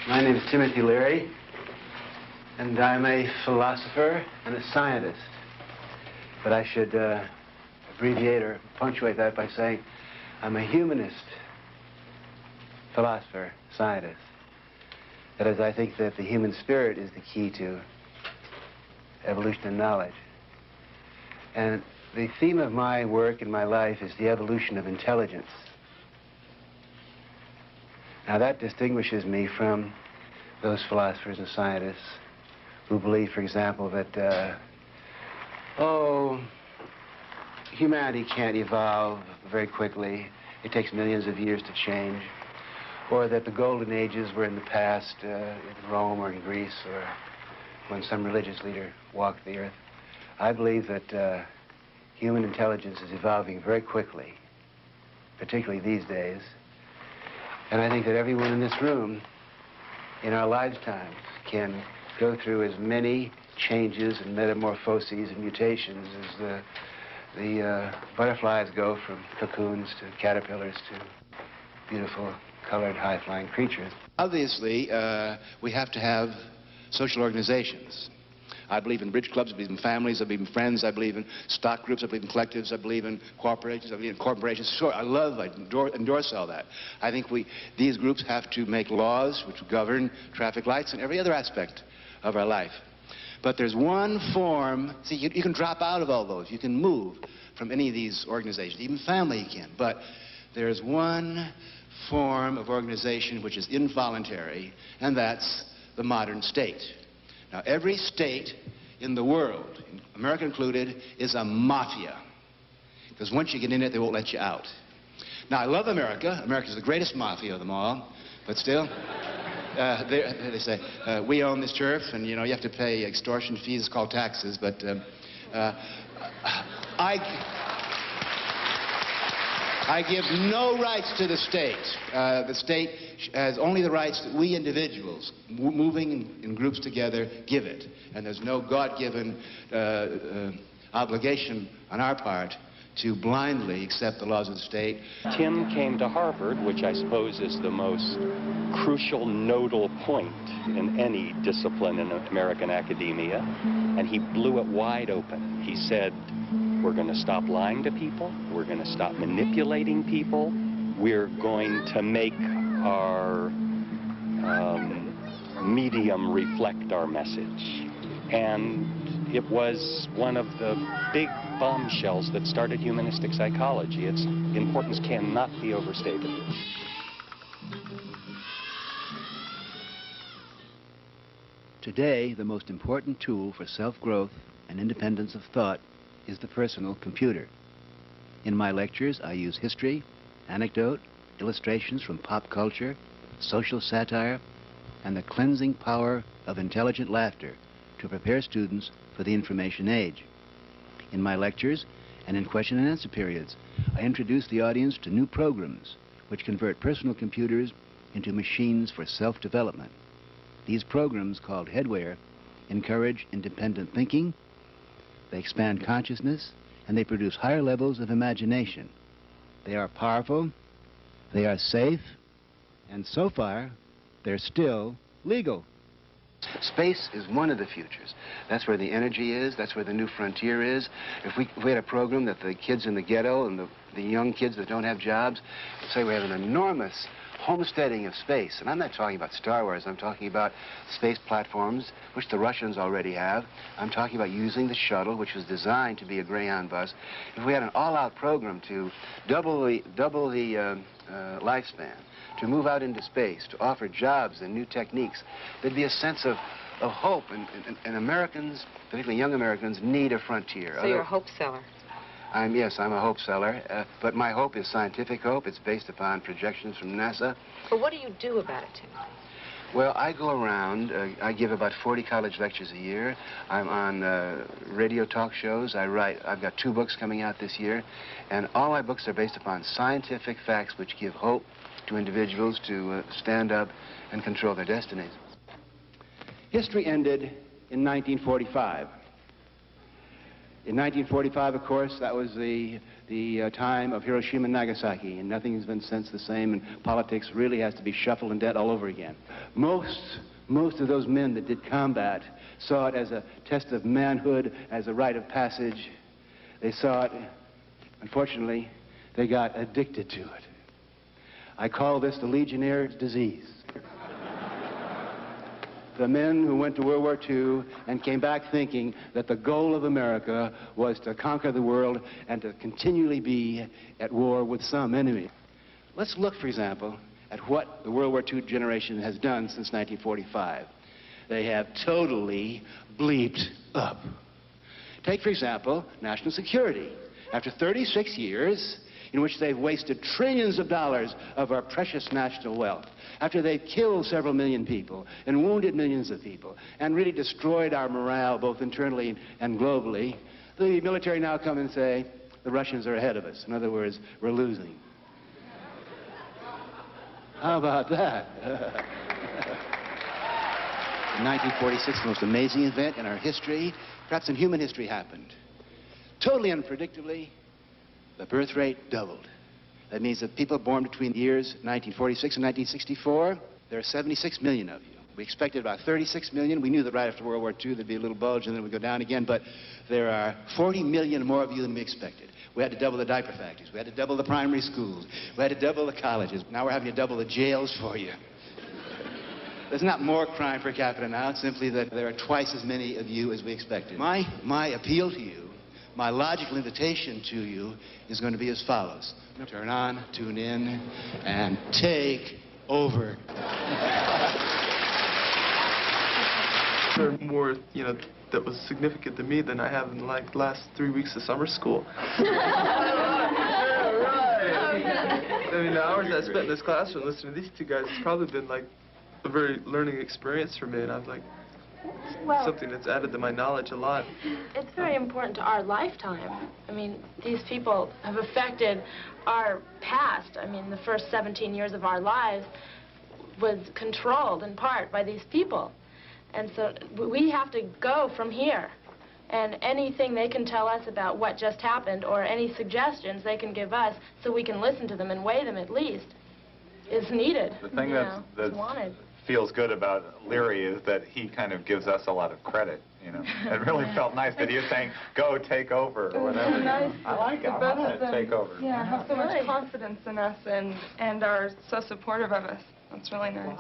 My name is Timothy Leary, and I'm a philosopher and a scientist. But I should abbreviate or punctuate that by saying I'm a humanist, philosopher, scientist. That is, I think that the human spirit is the key to evolution and knowledge. And the theme of my work and my life is the evolution of intelligence. Now that distinguishes me from those philosophers and scientists who believe, for example, that, humanity can't evolve very quickly. It takes millions of years to change. Or that the golden ages were in the past, in Rome or in Greece, or when some religious leader walked the earth. I believe that human intelligence is evolving very quickly, particularly these days. And I think that everyone in this room, in our lifetimes, can go through as many changes and metamorphoses and mutations as the butterflies go from cocoons to caterpillars to beautiful, colored, high-flying creatures. Obviously, we have to have social organizations. I believe in bridge clubs, I believe in families, I believe in friends, I believe in stock groups, I believe in collectives, I believe in corporations, I believe in corporations. Sure, I endorse all that. I think these groups have to make laws which govern traffic lights and every other aspect of our life. But there's one form, see, you can drop out of all those. You can move from any of these organizations, even family you can. But there's one form of organization which is involuntary, and that's the modern state. Now, every state in the world, America included, is a mafia. Because once you get in it, they won't let you out. Now, I love America. America's the greatest mafia of them all. But still, they say, we own this turf, and, you know, you have to pay extortion fees called taxes. But I give no rights to the state. The state has only the rights that we individuals, moving in groups together, give it. And there's no God-given obligation on our part to blindly accept the laws of the state. Tim came to Harvard, which I suppose is the most crucial nodal point in any discipline in American academia, and he blew it wide open. He said, we're going to stop lying to people. We're going to stop manipulating people. We're going to make our medium reflect our message. And it was one of the big bombshells that started humanistic psychology. Its importance cannot be overstated. Today, the most important tool for self-growth and independence of thought is the personal computer. In my lectures, I use history, anecdote, illustrations from pop culture, social satire, and the cleansing power of intelligent laughter to prepare students for the information age. In my lectures and in question and answer periods, I introduce the audience to new programs which convert personal computers into machines for self-development. These programs, called headwear, encourage independent thinking, they expand consciousness, and they produce higher levels of imagination. They are powerful, they are safe, and so far, they're still legal. Space is one of the futures. That's where the energy is, that's where the new frontier is. If we had a program that the kids in the ghetto and the young kids that don't have jobs, say we have an enormous homesteading of space. And I'm not talking about Star Wars, I'm talking about space platforms, which the Russians already have. I'm talking about using the shuttle, which was designed to be a Greyhound bus. If we had an all-out program to double the lifespan, to move out into space, to offer jobs and new techniques, there'd be a sense of hope. And Americans, particularly young Americans, need a frontier. So you're a hope seller. Yes, I'm a hope seller, but my hope is scientific hope. It's based upon projections from NASA. But what do you do about it, Timothy? Well, I go around, I give about 40 college lectures a year. I'm on radio talk shows. I write, I've got 2 books coming out this year, and all my books are based upon scientific facts which give hope to individuals to stand up and control their destinies. History ended in 1945. In 1945, of course, that was the time of Hiroshima and Nagasaki, and nothing has been since the same, and politics really has to be shuffled and dead all over again. Most of those men that did combat saw it as a test of manhood, as a rite of passage. They saw it, unfortunately, they got addicted to it. I call this the Legionnaire's disease. The men who went to World War II and came back thinking that the goal of America was to conquer the world and to continually be at war with some enemy. Let's look, for example, at what the World War II generation has done since 1945. They have totally bleeped up. Take, for example, national security. After 36 years, in which they've wasted trillions of dollars of our precious national wealth, after they've killed several million people and wounded millions of people and really destroyed our morale both internally and globally, the military now come and say, the Russians are ahead of us. In other words, we're losing. How about that? In 1946, the most amazing event in our history, perhaps in human history, happened. Totally unpredictably, the birth rate doubled. That means that people born between the years 1946 and 1964, there are 76 million of you. We expected about 36 million. We knew that right after World War II there'd be a little bulge and then it would go down again, but there are 40 million more of you than we expected. We had to double the diaper factories. We had to double the primary schools. We had to double the colleges. Now we're having to double the jails for you. There's not more crime per capita now. It's simply that there are twice as many of you as we expected. My appeal to you, my logical invitation to you is going to be as follows. Turn on, tune in, and take over. There are more, that was significant to me than I have in the last 3 weeks of summer school. I mean, the hours I spent in this classroom listening to these two guys, it's probably been like a very learning experience for me, and I've like something that's added to my knowledge a lot. It's very important to our lifetime. I mean, these people have affected our past. I mean, the first 17 years of our lives was controlled in part by these people. And so we have to go from here. And anything they can tell us about what just happened or any suggestions they can give us so we can listen to them and weigh them at least is needed. The thing that feels good about Leary is that he kind of gives us a lot of credit, It really felt nice that he was saying, go take over, or whatever. Nice. I like it. I want to take over. Yeah, have so much confidence in us and are so supportive of us. That's really nice.